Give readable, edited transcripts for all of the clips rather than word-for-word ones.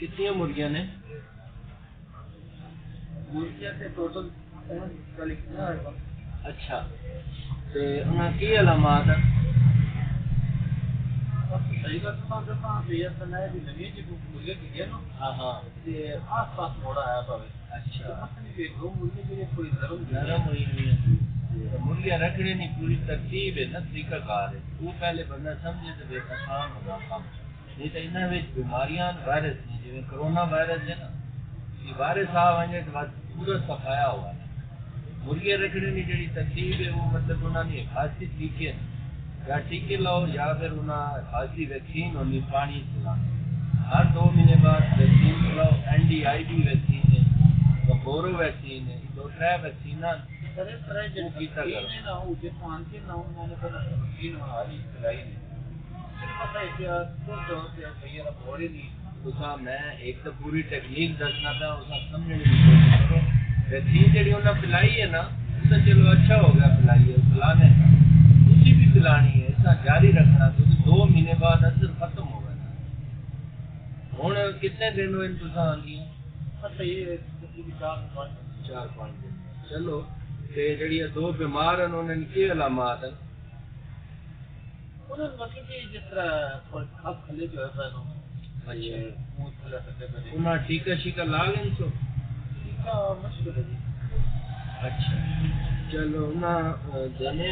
کتنی مرغیاں نے؟ مرغیاں سے ٹوٹل اچھا تے انہاں کی علامات ہیں؟ صحیح بات ہے یہ سنائے بھی نہیں کہ مرغے کی ہے نا ہاں ہاں تے آس پاس موڑا آیا پاوے اچھا نہیں بھی دو مرغے کے کوئی نرم ہوئی ہوئی ہے مرغیاں رکھنے نہیں پوری ترتیب ہے نا طریقہ کار ہے وہ پہلے بندہ سمجھے تو بے آسان ہوگا کام نہیں تو انہاں وچ بیماریاں وائرس ہیں جویں کرونا وائرس ہے نا یہ وائرس آ ونجے تو بعد پورا سفایا ہوا ہے مرغیاں رکھنے کی جڑی ترتیب ہے وہ مطلب انہاں نے حفاظتی طریقے یا ٹیکے لاؤ یا پھر انہاں حفاظتی ویکسین ہونی پانی پلانا ہر 2 مہینے بعد ویکسین پلاؤ NDID ویکسین ہے بورو ویکسین ہے 2-3 ویکسین میں ایک تو پوری ٹیکنیک دسنا تھا اس سمجھنے کی کوشش کرو ویکسین جڑی انہیں پلائی ہے نا تو چلو اچھا ہو گیا پلائی ہے پلانے کا اسی بھی پلانی ہے ایسا جاری رکھنا کیونکہ 2 مہینے بعد اثر ختم ہو گیا ہوں کتنے دن ہوئے تصا آئی 4-5 دن چلو جڑی 2 بیمار ہیں انہوں نے کی علامات ہیں مطلب کہ جس طرح کھلے جو ہے انہاں ٹیکا شیکا لا لیں سو مشکل ہے جی اچھا چلو انہاں دینے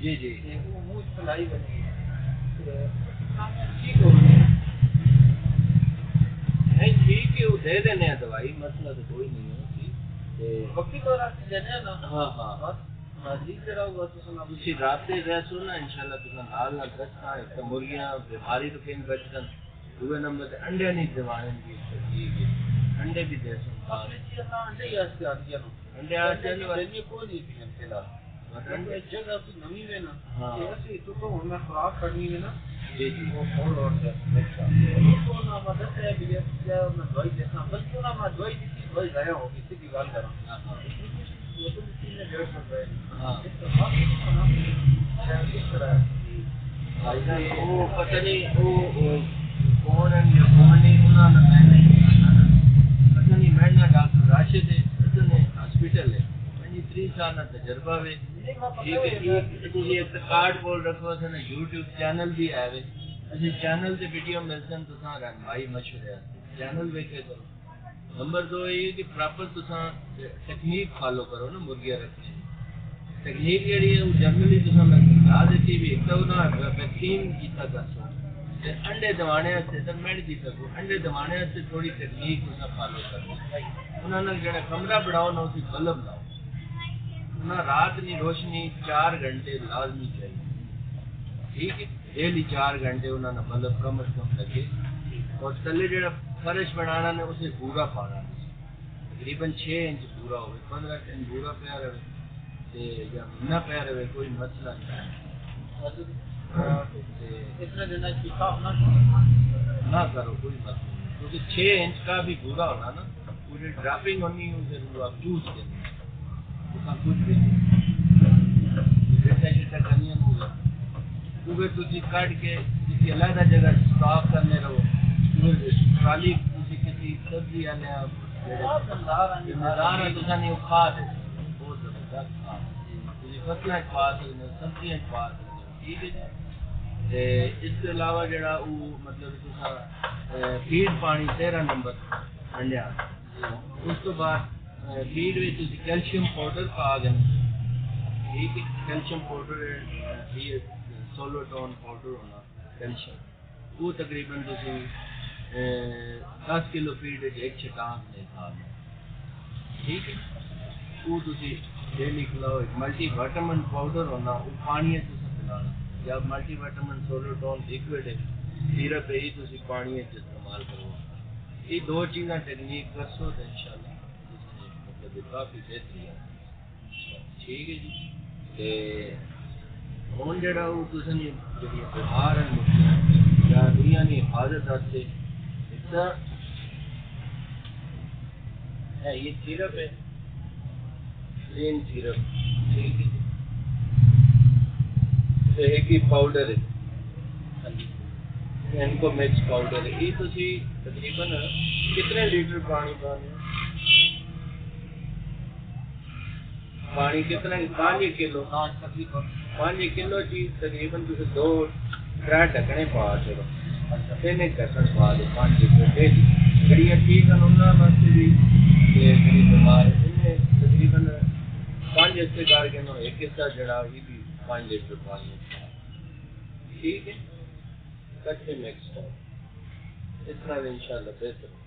جی جی سلائی بنی نہیں ٹھیک ہے وہ دے دینے ہیں دوائی مسئلہ تو کوئی نہیں ہے وقتی طور سے دینے ہیں نا ہاں ہاں اسی رابطے رہسو نا انشاءاللہ تساں نال نال دسنا ایک تو مرغیاں بیماری تو کہیں بچن دوسرے نمبر تے انڈے نہیں دوانے کی ٹھیک ہے انڈے بھی دے سن انڈے یا سے آتی ہے انڈے آ جانے والے کوئی نہیں تھی فی الحال انڈے جگہ سے نمی ہے نا ہاں ایسے تو ہمیں خوراک کرنی ہے نا جی جی وہ فول اور سے تو نا مدد ہے بھی ہے میں دوائی دیتا بلکہ نا میں دوائی دی دوائی ضائع ہو گئی تھی گال کراں ہاں وہ پتہ نہیں وہ کون ہے یا کون نہیں انہوں نے میں نہیں پتہ نہیں میں نہ ڈاکٹر راشد ہے ہاسپٹل ہے 3 سال کا تجربہ ہے ایک کارڈ بول رکھو تھا نا YouTube چینل بھی آئے اسی چینل سے ویڈیو ملسن تو رہنمائی مشورے چینل ویکھے کرو نمبر 2 یہ کہ پراپر تساں ٹیکنیک فالو کرو نا مرغیاں رکھنے ٹیکنیک جڑی ہے وہ جنرلی تساں میں بتا دیتی بھی ایک تو انہاں ویکسین کیتا کرسو انڈے دوانے واسطے تو میں نہیں سکوں انڈے دوانے واسطے تھوڑی ٹیکنیک تساں فالو کرو انہاں نے جڑا کمرہ بڑھاؤ نا اسی بلب لاؤ انہاں رات کی روشنی 4 گھنٹے لازمی چاہیے ٹھیک ہے ڈیلی 4 گھنٹے انہوں نے بلب کم از کم لگے اور تلے جڑا فرش بنانا نے اسے پورا پانا تقریباً 6 انچ پورا ہوئے 15 انچ پورا پیا رہے یا نہ پیا رہے کوئی مسئلہ نہیں نہ کرو کوئی مسئلہ نہیں کیونکہ 6 انچ کا بھی پورا ہونا نا پوری ڈراپنگ ہونی اسے آپ چوز کریں کچھ بھی کرنی ہوگا کیونکہ تھی کٹ کے کسی علیحدہ جگہ اسٹاک کرنے رہو ٹرالی کسی سبزی والے نہیں کھا دے بہت زبردست کھا فصلیں پا سکتے سبزیاں پا سکتے ٹھیک ہے جی اس کے علاوہ جڑا وہ مطلب فیڈ پانی 13 نمبر انڈیا اس تو بعد فیڈ میں کیلشیم پاؤڈر پا گئے ٹھیک ہے کیلشیم پاؤڈر سولوٹون پاؤڈر ہونا کیلشیم وہ تقریباً 10 کلو فیڈ 1 چھٹان نہیں کھا ٹھیک ہے وہ ڈیلی کھلاؤ ایک ملٹی وائٹامن پاؤڈر ہونا وہ پانی پلانا یا ملٹی وائٹامن سولوٹون لیکوڈ ہے سیرپ ہے یہ پانی استعمال کرو یہ 2 چیزاں ٹیکنیک کرسو تو ان شاء اللہ مطلب کافی بہتری ہے ٹھیک ہے جی ہوں جڑا وہ جی بیمار ہیں یا دنیا کی حفاظت واسطے ہے یہ سیرپ ہے پلین سیرپ ٹھیک ہے تے ایک ہی پاؤڈر ہے ہاں جی ان کو مکس پاؤڈر ہے یہ تسی تقریباً کتنے لیٹر پانی پانے پانی کتنا 5 کلو ہاں تقریباً 5 کلو چیز تقریباً تسی 2-3 ڈھکنے پا چلو تین ڈھکن پا دو 5 لیٹر ڈیلی جڑیاں ٹھیک ہیں انہاں واسطے بھی تے جڑی بیمار ہے انہیں تقریباً 5 حصے کر کے نو ایک حصہ جڑا یہ بھی 5 لیٹر پانی ٹھیک ہے کچے مکس کرو اس طرح انشاءاللہ بہتر